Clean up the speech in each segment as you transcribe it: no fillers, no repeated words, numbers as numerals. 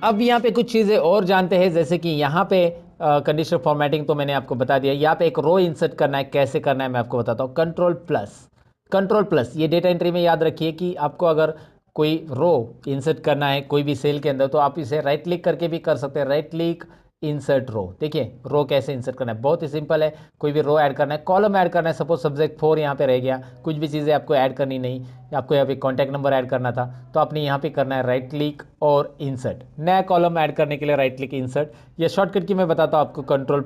अब यहाँ पे कुछ चीज़ें और जानते हैं, जैसे कि यहाँ पे कंडीशनल फॉर्मेटिंग तो मैंने आपको बता दिया। यहाँ पे एक रो इंसर्ट करना है, कैसे करना है मैं आपको बताता हूँ। कंट्रोल प्लस ये डेटा एंट्री में याद रखिए कि आपको अगर कोई रो इंसर्ट करना है कोई भी सेल के अंदर, तो आप इसे राइट क्लिक करके भी कर सकते हैं। राइट क्लिक इंसर्ट रो, देखिए रो कैसे इंसर्ट करना है, बहुत ही सिंपल है। कोई भी रो ऐड करना है, कॉलम ऐड करना है, सपोज सब्जेक्ट 4 यहाँ पे रह गया, कुछ भी चीज़ें आपको ऐड करनी नहीं, आपको यहाँ पे कॉन्टैक्ट नंबर ऐड करना था, तो आपने यहाँ पे करना है राइट क्लिक और इंसर्ट। नया कॉलम ऐड करने के लिए राइट क्लिक इंसर्ट। ये शॉर्टकट की मैं बताता हूँ आपको, कंट्रोल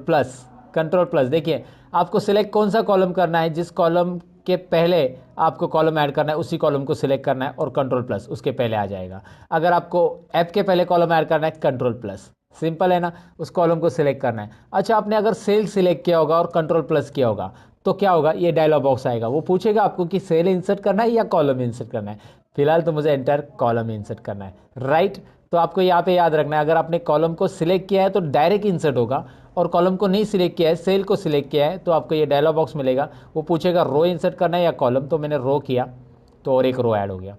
प्लस। देखिए आपको सिलेक्ट कौन सा कॉलम करना है, जिस कॉलम के पहले आपको कॉलम ऐड करना है उसी कॉलम को सिलेक्ट करना है और कंट्रोल प्लस उसके पहले आ जाएगा। अगर आपको ऐप के पहले कॉलम ऐड करना है, कंट्रोल प्लस, सिंपल है ना, उस कॉलम को सिलेक्ट करना है। अच्छा, आपने अगर सेल सिलेक्ट किया होगा और कंट्रोल प्लस किया होगा तो क्या होगा, ये डायलॉग बॉक्स आएगा, वो पूछेगा आपको कि सेल इंसर्ट करना है या कॉलम इंसर्ट करना है। फिलहाल तो मुझे एंटायर कॉलम इंसर्ट करना है, राइट। तो आपको यहाँ पे याद रखना है, अगर आपने कॉलम को सिलेक्ट किया है तो डायरेक्ट इंसर्ट होगा, और कॉलम को नहीं सिलेक्ट किया है, सेल को सिलेक्ट किया है, तो आपको ये डायलॉग बॉक्स मिलेगा, वो पूछेगा रो इंसर्ट करना है या कॉलम, तो मैंने रो किया तो और एक रो ऐड हो गया।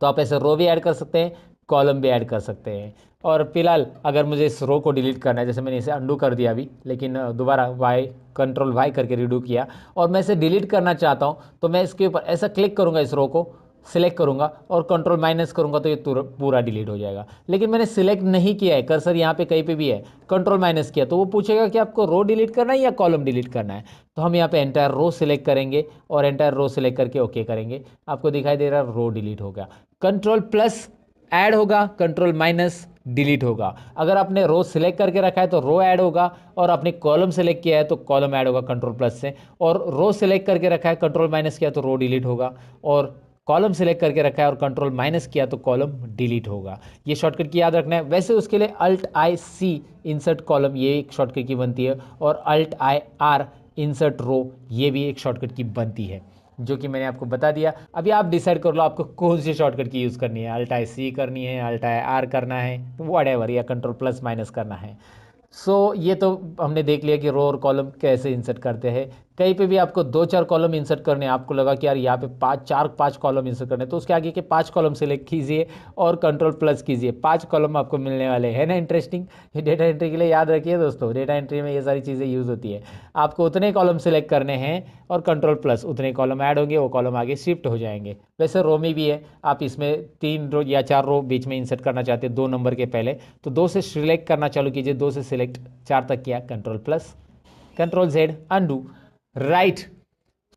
तो आप ऐसे रो भी ऐड कर सकते हैं, कॉलम भी ऐड कर सकते हैं। और फिलहाल अगर मुझे इस रो को डिलीट करना है, जैसे मैंने इसे अंडू कर दिया अभी, लेकिन दोबारा वाई कंट्रोल वाई करके रिडू किया और मैं इसे डिलीट करना चाहता हूँ, तो मैं इसके ऊपर ऐसा क्लिक करूँगा, इस रो को सिलेक्ट करूँगा और कंट्रोल माइनस करूँगा तो ये पूरा डिलीट हो जाएगा। लेकिन मैंने सिलेक्ट नहीं किया है, कर्सर यहाँ पे कहीं पे भी है, कंट्रोल माइनस किया तो वो पूछेगा कि आपको रो डिलीट करना है या कॉलम डिलीट करना है। तो हम यहाँ पे एंटायर रो सिलेक्ट करेंगे और एंटायर रो सिलेक्ट करके ओके करेंगे। आपको दिखाई दे रहा है रो डिलीट हो गया। कंट्रोल प्लस ऐड होगा, कंट्रोल माइनस डिलीट होगा। अगर आपने रो सिलेक्ट करके रखा है तो रो ऐड होगा, और आपने कॉलम सेलेक्ट किया है तो कॉलम ऐड होगा कंट्रोल प्लस से, और रो सिलेक्ट करके रखा है कंट्रोल माइनस किया तो रो डिलीट होगा, और कॉलम सेलेक्ट करके रखा है और कंट्रोल माइनस किया तो कॉलम डिलीट होगा। ये शॉर्टकट की याद रखना है। वैसे उसके लिए alt I C insert column ये एक शॉर्टकट की बनती है, और alt I R insert row ये भी एक शॉर्टकट की बनती है, जो कि मैंने आपको बता दिया। अभी आप डिसाइड कर लो आपको कौन सी शॉर्टकट की यूज़ करनी है, अल्टा सी करनी है, अल्टा आर करना है, व्हाटएवर, या कंट्रोल प्लस माइनस करना है। ये तो हमने देख लिया कि रो और कॉलम कैसे इंसर्ट करते हैं। कहीं पे भी आपको 2-4 कॉलम इंसर्ट करने हैं, आपको लगा कि यार यहाँ पे 5 कॉलम इंसर्ट करने हैं, तो उसके आगे के 5 कॉलम सेलेक्ट कीजिए और कंट्रोल प्लस कीजिए, 5 कॉलम आपको मिलने वाले हैं ना। इंटरेस्टिंग, ये डेटा एंट्री के लिए याद रखिए दोस्तों, डेटा एंट्री में ये सारी चीज़ें यूज़ होती है। आपको उतने कॉलम सेलेक्ट करने हैं और कंट्रोल प्लस, उतने कॉलम ऐड होंगे, वो कॉलम आगे शिफ्ट हो जाएंगे। वैसे रो में भी है, आप इसमें 3 रो या 4 रो बीच में इंसर्ट करना चाहते हैं 2 नंबर के पहले, तो 2 से सिलेक्ट करना चालू कीजिए, 2 से सिलेक्ट 4 तक किया, control plus, control Z undo, right.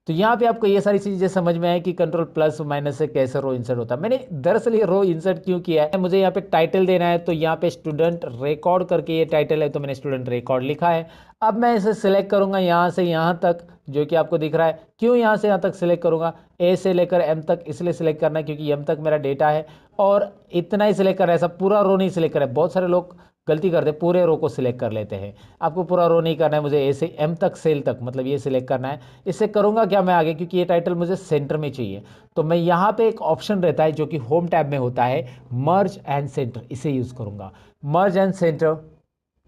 तो यहाँ पे आपको ये सारी चीज़ें समझ में आए कि कंट्रोल प्लस माइनस से कैसे रो इंसर्ट होता है। मैंने दरअसल ये रो इंसर्ट क्यों किया है, मुझे यहाँ पे टाइटल देना है, तो यहाँ पे स्टूडेंट रिकॉर्ड करके ये टाइटल है, तो मैंने स्टूडेंट रिकॉर्ड लिखा है। अब मैं इसे सिलेक्ट करूँगा यहाँ से यहाँ तक, जो कि आपको दिख रहा है। क्यों यहाँ से यहाँ तक सिलेक्ट करूँगा, ए से लेकर एम तक इसलिए सिलेक्ट करना है क्योंकि एम तक मेरा डेटा है, और इतना ही सिलेक्ट करना है, ऐसा पूरा रो नहीं सिलेक्ट करना है। बहुत सारे लोग गलती करते हैं, पूरे रो को सिलेक्ट कर लेते हैं। आपको पूरा रो नहीं करना है, मुझे ए से एम तक, सेल तक, मतलब ये सिलेक्ट करना है। इससे करूँगा क्या मैं आगे, क्योंकि ये टाइटल मुझे सेंटर में चाहिए, तो मैं यहाँ पे एक ऑप्शन रहता है जो कि होम टैब में होता है, मर्ज एंड सेंटर, इसे यूज़ करूँगा। मर्ज एंड सेंटर,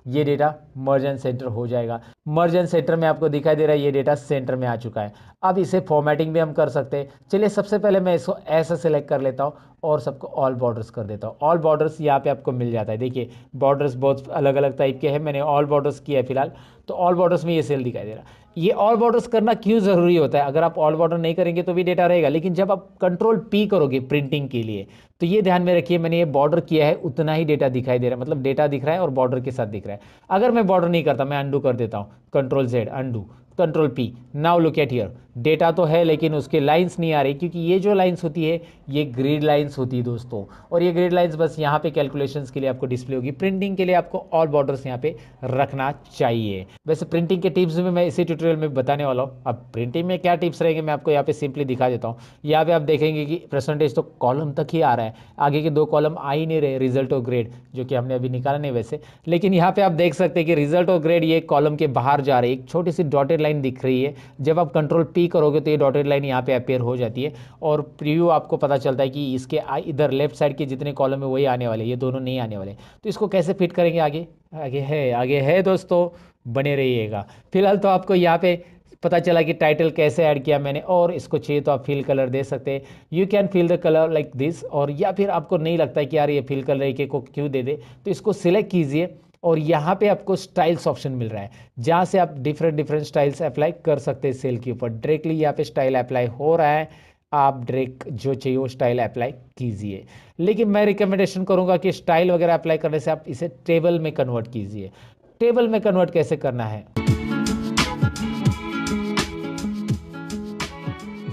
ये डेटा मर्ज एंड सेंटर हो जाएगा। मर्ज एंड सेंटर में आपको दिखाई दे रहा है ये डेटा सेंटर में आ चुका है। अब इसे फॉर्मेटिंग भी हम कर सकते हैं। चलिए सबसे पहले मैं इसको ऐसा सेलेक्ट कर लेता हूँ और सबको ऑल बॉर्डर्स कर देता हूँ। ऑल बॉर्डर्स यहाँ पे आपको मिल जाता है, देखिए बॉर्डर्स बहुत अलग अलग टाइप के हैं, मैंने ऑल बॉर्डर्स किया है फिलहाल, तो ऑल बॉर्डर्स में ये सेल दिखाई दे रहा है। ये ऑल बॉर्डर्स करना क्यों ज़रूरी होता है, अगर आप ऑल बॉर्डर नहीं करेंगे तो भी डेटा रहेगा, लेकिन जब आप कंट्रोल पी करोगे प्रिंटिंग के लिए, तो ये ध्यान में रखिए, मैंने ये बॉर्डर किया है उतना ही डेटा दिखाई दे रहा है, मतलब डेटा दिख रहा है और बॉर्डर के साथ दिख रहा है। अगर मैं बॉर्डर नहीं करता, मैं अंडू कर देता हूँ, control Z undo, control P, now look at here, data तो है लेकिन उसके लाइंस नहीं आ रही, क्योंकि ये जो लाइंस होती है ये ग्रिड लाइंस होती है दोस्तों, और ये ग्रिड लाइंस बस यहाँ पे कैलकुलेशंस के लिए आपको डिस्प्ले होगी। प्रिंटिंग के लिए आपको ऑल बॉर्डर्स यहाँ पे रखना चाहिए। वैसे प्रिंटिंग के टिप्स में मैं इसी ट्यूटोरियल में बताने वाला हूँ। अब प्रिंटिंग में क्या टिप्स रहेंगे मैं आपको यहाँ पे सिंपली दिखा देता हूँ। यहाँ पे आप देखेंगे कि परसेंटेज तो कॉलम तक ही आ रहा है, आगे के 2 कॉलम आ ही नहीं रहे, रिजल्ट और ग्रेड, जो कि हमने अभी निकाला नहीं वैसे, लेकिन यहाँ पे आप देख सकते हैं कि रिजल्ट और ग्रेड ये कॉलम के बाहर जा रही है, एक छोटी सी डॉटेड लाइन दिख रही है। जब आप कंट्रोल पी करोगे तो ये डॉटेड लाइन यहाँ पे अपेयर हो जाती है, और प्रीव्यू आपको पता चलता है कि इसके इधर लेफ्ट साइड के जितने कॉलम है वही आने वाले, ये दोनों नहीं आने वाले। तो इसको कैसे फिट करेंगे आगे, आगे है दोस्तों, बने रहिएगा। फिलहाल तो आपको यहाँ पे पता चला कि टाइटल कैसे ऐड किया मैंने, और इसको चाहिए तो आप फिल कलर दे सकते हैं। You can fill the colour like this, और या फिर आपको नहीं लगता है कि यार ये फिल कलर एक को क्यों दे दे, तो इसको सिलेक्ट कीजिए और यहाँ पे आपको स्टाइल्स ऑप्शन मिल रहा है, जहाँ से आप डिफरेंट स्टाइल्स अप्लाई कर सकते हैं सेल के ऊपर। डायरेक्टली यहाँ पे स्टाइल अप्लाई हो रहा है, आप डायरेक्ट जो चाहिए वो स्टाइल अप्लाई कीजिए। लेकिन मैं रिकमेंडेशन करूँगा कि स्टाइल वगैरह अप्लाई करने से आप इसे टेबल में कन्वर्ट कीजिए। टेबल में कन्वर्ट कैसे करना है,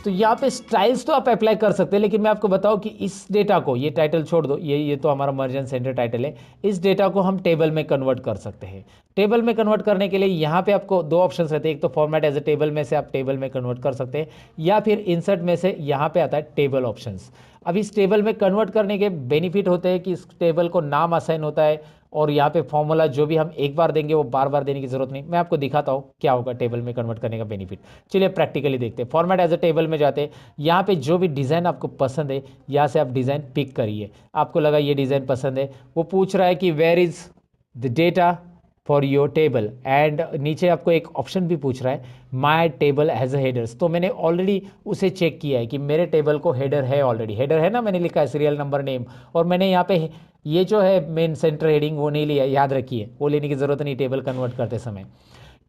तो यहाँ पे स्टाइल्स तो आप अप्लाई कर सकते हैं, लेकिन मैं आपको बताऊं कि इस डेटा को, ये टाइटल छोड़ दो, ये तो हमारा मर्जन सेंटर टाइटल है, इस डेटा को हम टेबल में कन्वर्ट कर सकते हैं। टेबल में कन्वर्ट करने के लिए यहाँ पे आपको दो ऑप्शंस रहते हैं, एक तो फॉर्मेट एज ए टेबल में से आप टेबल में कन्वर्ट कर सकते हैं, या फिर इंसर्ट में से यहाँ पे आता है टेबल ऑप्शंस। अब इस टेबल में कन्वर्ट करने के बेनिफिट होते हैं कि इस टेबल को नाम असाइन होता है, और यहाँ पे फॉर्मूला जो भी हम एक बार देंगे वो बार बार देने की जरूरत नहीं। मैं आपको दिखाता हूँ क्या होगा टेबल में कन्वर्ट करने का बेनिफिट। चलिए प्रैक्टिकली देखते हैं। फॉर्मेट एज अ टेबल में जाते हैं, यहाँ पे जो भी डिज़ाइन आपको पसंद है यहाँ से आप डिज़ाइन पिक करिए। आपको लगा ये डिज़ाइन पसंद है, वो पूछ रहा है कि where is the data for your table, and नीचे आपको एक ऑप्शन भी पूछ रहा है my table has a headers. तो मैंने ऑलरेडी उसे चेक किया है कि मेरे टेबल को हेडर है, ऑलरेडी हेडर है ना, मैंने लिखा है सीरियल नंबर नेम, और मैंने यहाँ पे ये जो है मेन सेंटर हेडिंग वो नहीं लिया, याद रखिए वो लेने की ज़रूरत नहीं टेबल कन्वर्ट करते समय।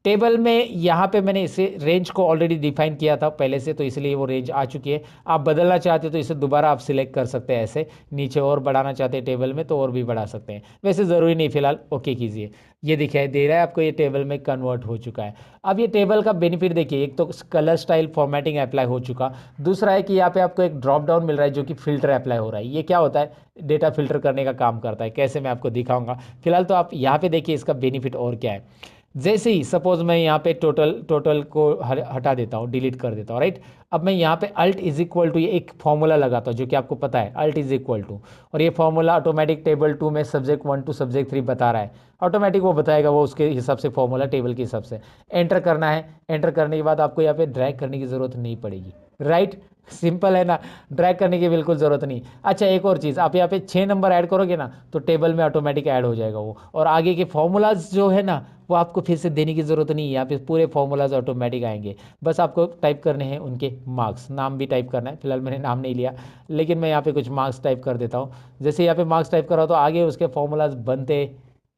टेबल में यहाँ पे मैंने इसे रेंज को ऑलरेडी डिफाइन किया था पहले से, तो इसलिए वो रेंज आ चुकी है। आप बदलना चाहते हो तो इसे दोबारा आप सिलेक्ट कर सकते हैं, ऐसे नीचे और बढ़ाना चाहते हैं टेबल में तो और भी बढ़ा सकते हैं, वैसे ज़रूरी नहीं, फिलहाल ओके कीजिए। ये दिखाई दे रहा है आपको, ये टेबल में कन्वर्ट हो चुका है। अब ये टेबल का बेनिफिट देखिए, एक तो कलर स्टाइल फॉर्मेटिंग अप्लाई हो चुका, दूसरा है कि यहाँ पे आपको एक ड्रॉप डाउन मिल रहा है जो कि फिल्टर अप्लाई हो रहा है। ये क्या होता है, डेटा फिल्टर करने का काम करता है, कैसे मैं आपको दिखाऊंगा। फिलहाल तो आप यहाँ पे देखिए इसका बेनिफिट और क्या है। जैसे ही सपोज मैं यहाँ पे टोटल को हटा देता हूँ, डिलीट कर देता हूँ, राइट। अब मैं यहाँ पे अल्ट इज इक्वल टू, ये एक फॉर्मूला लगाता हूँ जो कि आपको पता है, अल्ट इज इक्वल टू, और ये फॉर्मूला ऑटोमेटिक टेबल 2 में सब्जेक्ट 1 टू सब्जेक्ट 3 बता रहा है, ऑटोमेटिक वो बताएगा, वो उसके हिसाब से फॉर्मूला टेबल के हिसाब से एंटर करना है। एंटर करने के बाद आपको यहाँ पे ड्रैग करने की ज़रूरत नहीं पड़ेगी, राइट। सिंपल है ना, ड्रैग करने की बिल्कुल ज़रूरत नहीं। अच्छा एक और चीज़, आप यहाँ पे 6 नंबर ऐड करोगे ना तो टेबल में ऑटोमेटिक ऐड हो जाएगा वो, और आगे के फॉर्मूलाज जो है ना वो आपको फिर से देने की ज़रूरत नहीं है, यहाँ पे पूरे फॉर्मूलाज ऑटोमेटिक आएंगे। बस आपको टाइप करने हैं उनके मार्क्स, नाम भी टाइप करना है, फिलहाल मैंने नाम नहीं लिया, लेकिन मैं यहाँ पे कुछ मार्क्स टाइप कर देता हूँ। जैसे यहाँ पे मार्क्स टाइप करा तो आगे उसके फॉर्मूलाज बनते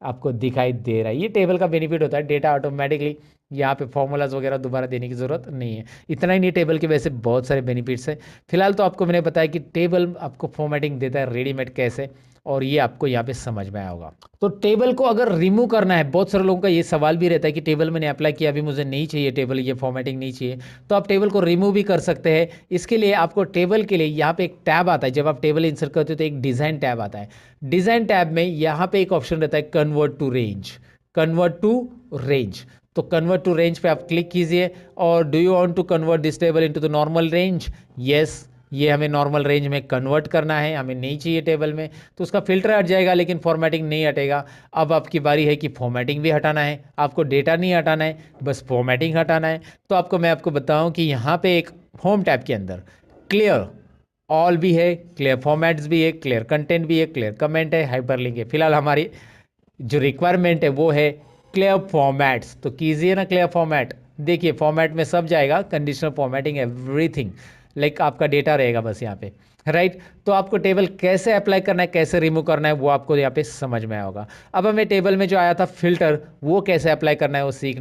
आपको दिखाई दे रहा है। ये टेबल का बेनिफिट होता है, डेटा ऑटोमेटिकली, यहाँ पे फॉर्मूलाज वगैरह दोबारा देने की ज़रूरत नहीं है। इतना ही नहीं, टेबल के वैसे बहुत सारे बेनिफिट्स हैं। फिलहाल तो आपको मैंने बताया कि टेबल आपको फॉर्मेटिंग देता है रेडीमेड कैसे, और ये आपको यहाँ पे समझ में आया होगा। तो टेबल को अगर रिमूव करना है, बहुत सारे लोगों का ये सवाल भी रहता है कि टेबल मैंने अप्लाई किया, अभी मुझे नहीं चाहिए टेबल, ये फॉर्मेटिंग नहीं चाहिए, तो आप टेबल को रिमूव भी कर सकते हैं। इसके लिए आपको टेबल के लिए यहाँ पे एक टैब आता है, जब आप टेबल इंसर्ट करते हो तो एक डिज़ाइन टैब आता है। डिज़ाइन टैब में यहाँ पे एक ऑप्शन रहता है convert to range, convert to range. तो कन्वर्ट टू रेंज पे आप क्लिक कीजिए, और do you want to convert this table into the normal range, yes, ये हमें नॉर्मल रेंज में कन्वर्ट करना है, हमें नहीं चाहिए टेबल में, तो उसका फिल्टर हट जाएगा लेकिन फॉर्मेटिंग नहीं हटेगा। अब आपकी बारी है कि फॉर्मेटिंग भी हटाना है, आपको डेटा नहीं हटाना है, बस फॉर्मेटिंग हटाना है। तो मैं आपको बताऊं कि यहाँ पे एक होम टैब के अंदर क्लियर ऑल भी है, क्लियर फॉर्मेट्स भी है, क्लियर कंटेंट भी है, क्लियर कमेंट है, हाइपरलिंक है। फिलहाल हमारी जो रिक्वायरमेंट है वो है क्लियर फॉर्मेट्स, तो कीजिए ना क्लियर फॉर्मेट। देखिए फॉर्मेट में सब जाएगा, कंडीशनल फॉर्मेटिंग एवरीथिंग, लाइक आपका डेटा रहेगा बस यहाँ पे, राइट। तो आपको टेबल कैसे अप्लाई करना है, कैसे रिमूव करना है, वो आपको यहाँ पे समझ में आया होगा। अब हमें टेबल में जो आया था फिल्टर, वो कैसे अप्लाई करना है वो सीखना